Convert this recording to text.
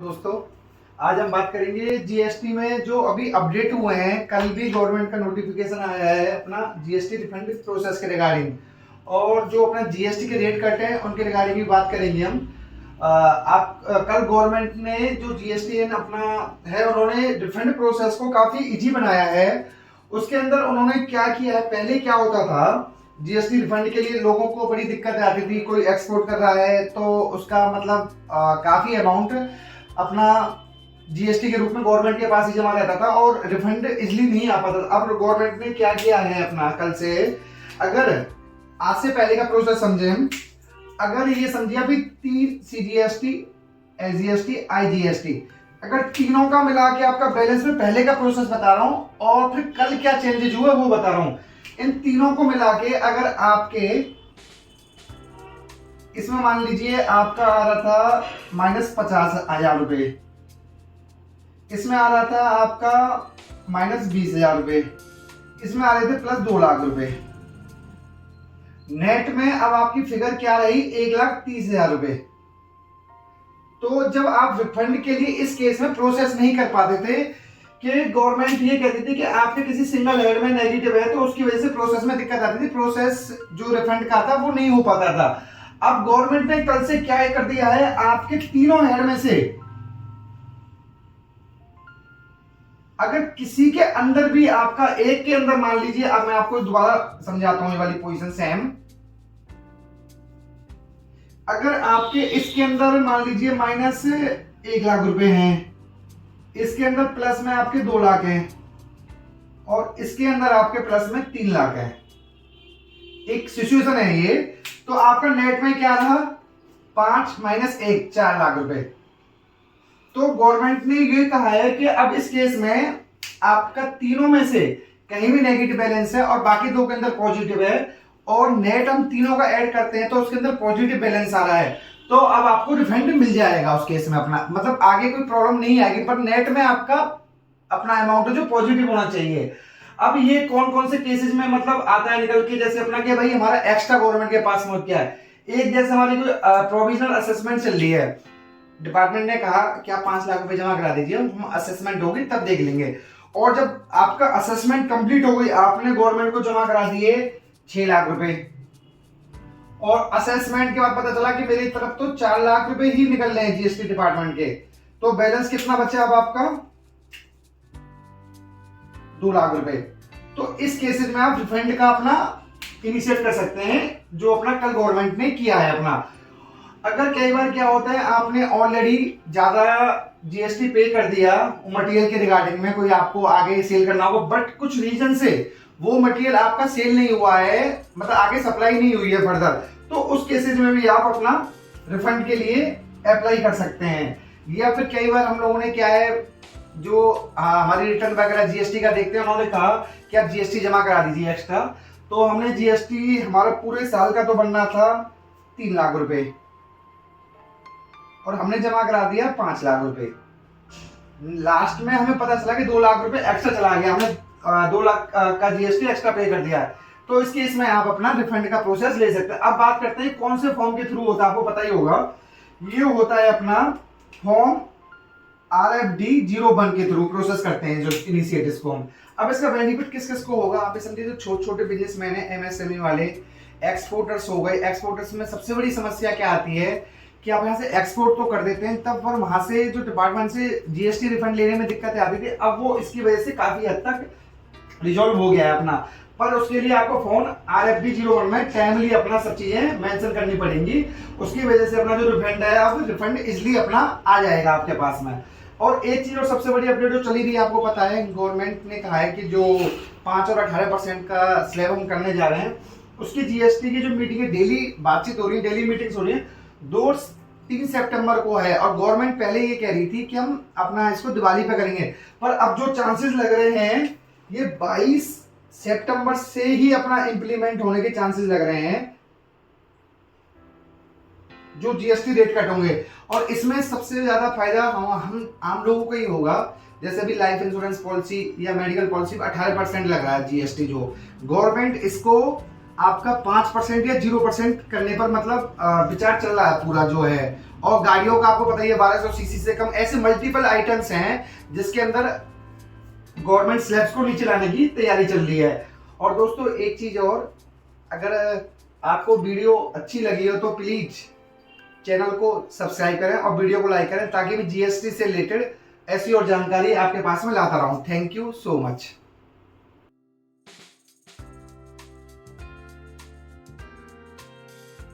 दोस्तों, आज हम बात करेंगे जीएसटी में जो अभी अपडेट हुए हैं। कल भी गवर्नमेंट का नोटिफिकेशन आया है अपना जीएसटी रिफंड प्रोसेस के रिगार्डिंग, और जो अपना जीएसटी के रेट कट हैं उनके रिगार्डिंग भी बात करेंगे हम। कल गवर्नमेंट ने जो जीएसटी अपना है, उन्होंने रिफंड प्रोसेस को काफी इजी बनाया है। उसके अंदर उन्होंने क्या किया है, पहले क्या होता था जीएसटी रिफंड के लिए लोगों को बड़ी दिक्कत आती थी। कोई एक्सपोर्ट कर रहा है तो उसका मतलब काफी अमाउंट अपना जीएसटी के रूप में गवर्नमेंट के पास ही जमा रहता था और रिफंड इजली नहीं आ पाता था। अब गवर्नमेंट ने क्या किया है अपना कल से, अगर आज से पहले का प्रोसेस समझे हम, अगर ये समझिए अभी 3 सीजीएसटी, एसजीएसटी, आईजीएसटी, अगर तीनों का मिला के आपका बैलेंस में पहले का प्रोसेस बता रहा हूं और फिर कल क्या चेंजेज हुए वो बता रहा हूं। इन तीनों को मिला के अगर आपके इसमें मान लीजिए आपका आ रहा था -50,000 रुपए, इसमें आ रहा था आपका -20,000 रुपए, इसमें आ रहे थे +2 लाख रुपए। नेट में अब आपकी फिगर क्या रही, 1,30,000 रुपए। तो जब आप रिफंड के लिए इस केस में प्रोसेस नहीं कर पाते थे कि गवर्नमेंट ये कहती थी कि आपके किसी सिंगल हेड में नेगेटिव है तो उसकी वजह से प्रोसेस में दिक्कत आती थी, प्रोसेस जो रिफंड का था वो नहीं हो पाता था। अब गवर्नमेंट ने कल से क्या कर दिया है, आपके तीनों हेड में से अगर किसी के अंदर भी आपका एक के अंदर मान लीजिए, अब मैं आपको दोबारा समझाता हूं ये वाली पोजीशन सेम। अगर आपके इसके अंदर मान लीजिए -1 लाख रुपए हैं, इसके अंदर प्लस में आपके 2 लाख हैं और इसके अंदर आपके प्लस में 3 लाख है, एक सिचुएशन है ये। तो आपका नेट में क्या रहा, 5 - 1 4 लाख रुपए। तो गवर्नमेंट ने ये कहा है कि अब इस केस में आपका तीनों में से कहीं भी नेगेटिव बैलेंस है और बाकी दो के अंदर पॉजिटिव है और नेट हम तीनों का ऐड करते हैं तो उसके अंदर पॉजिटिव बैलेंस आ रहा है, तो अब आपको रिफंड मिल जाएगा उस केस में अपना, मतलब आगे कोई प्रॉब्लम नहीं आएगी, पर नेट में आपका अपना अमाउंट जो पॉजिटिव होना चाहिए। अब ये कौन कौन से केसेस में मतलब आता है निकल के, जैसे अपना कि भाई हमारा एक्स्ट्रा गवर्नमेंट के पास में क्या है, एक जैसे हमारी कोई प्रोविजनल असेसमेंट चल रही है, डिपार्टमेंट ने कहा कि आप 5 लाख रुपए जमा करा दीजिए, हम असेसमेंट होगी तब देख लेंगे। और जब आपका असेसमेंट कंप्लीट हो गई, आपने गवर्नमेंट को जमा करा दिए 6 लाख रुपए और असेसमेंट के बाद पता चला कि मेरी तरफ तो 4 लाख रुपए ही निकल रहे हैं जीएसटी डिपार्टमेंट के, तो बैलेंस कितना बचा अब आपका 2 लाख रुपए। तो इस केसेस में आप रिफंड का अपना इनिशिएट कर सकते हैं, जो अपना कल गवर्नमेंट ने किया है अपना। अगर कई बार क्या होता है, आपने ऑलरेडी ज्यादा जीएसटी पे कर दिया मटेरियल के रिगार्डिंग में, कोई आपको आगे सेल करना होगा, बट कुछ रीजन से वो मटेरियल आपका सेल नहीं हुआ है, मतलब आगे सप्लाई नहीं हुई है फर्दर, तो उस केसेस में भी आप अपना रिफंड के लिए अप्लाई कर सकते हैं। या फिर कई बार हम लोगों ने क्या है, जो हमारी रिटर्न वगैरह जीएसटी का देखते हैं, उन्होंने कहा कि आप जीएसटी जमा करा दीजिए एक्स्ट्रा, तो हमने जीएसटी हमारा पूरे साल का तो बनना था 3 लाख रुपए और हमने जमा करा दिया 5 लाख रुपए। लास्ट में हमें पता चला कि 2 लाख रुपए एक्स्ट्रा चला गया, हमने 2 लाख का जीएसटी एक्स्ट्रा पे कर दिया है। तो इस केस में आप अपना रिफंड का प्रोसेस ले सकते हैं। अब बात करते हैं कौन से फॉर्म के थ्रू होता है, आपको पता ही होगा, ये होता है अपना फॉर्म RFD 01 के थ्रू प्रोसेस करते हैं जो इनिशिएटिव्स को हम। अब इसका बेनिफिट किस किस को होगा, आप समझिए जो छोटे छोटे बिजनेसमैन है, एमएसएमई वाले, एक्सपोर्टर्स हो गए। एक्सपोर्टर्स में सबसे बड़ी समस्या क्या आती है कि आप यहाँ से एक्सपोर्ट तो कर देते हैं, तब पर वहां से जो डिपार्टमेंट से जीएसटी रिफंड लेने में दिक्कतें आती थी, अब वो इसकी वजह से काफी हद तक रिजॉल्व हो गया है अपना। पर उसके लिए आपको फोन RFD 01 में टाइमली अपना सब चीजें मेंशन करनी पड़ेंगी, उसकी वजह से अपना जो रिफंड है, अब रिफंड इजली अपना आ जाएगा आपके पास में। और एक चीज और सबसे बड़ी अपडेट जो चली रही है, आपको पता है गवर्नमेंट ने कहा है कि जो 5 और 18% का स्लैब हम करने जा रहे हैं, उसकी जीएसटी की जो मीटिंग है, डेली बातचीत हो रही है, डेली मीटिंग्स हो रही है, 2-3 सितंबर को है। और गवर्नमेंट पहले ये कह रही थी कि हम अपना इसको दिवाली पे करेंगे, पर अब जो चांसेस लग रहे हैं ये 22 सितंबर से ही अपना इंप्लीमेंट होने के चांसेस लग रहे हैं, जो जीएसटी रेट कट होंगे। और इसमें सबसे ज्यादा फायदा हम आम लोगों को ही होगा, जैसे भी लाइफ इंश्योरेंस पॉलिसी या मेडिकल पॉलिसी 18% लग रहा है जीएसटी, जो गवर्नमेंट इसको आपका 5% या 0% करने पर मतलब विचार चल रहा है पूरा जो है। और गाड़ियों का आपको पता ही है 1200 सीसी से कम ऐसे मल्टीपल आइटम्स हैं जिसके अंदर गवर्नमेंट स्लैब्स को नीचे लाने की तैयारी चल रही है। और दोस्तों एक चीज और, अगर आपको वीडियो अच्छी लगी हो तो प्लीज चैनल को सब्सक्राइब करें और वीडियो को लाइक करें ताकि मैं जीएसटी से रिलेटेड ऐसी और जानकारी आपके पास में लाता रहूं। Thank you so much.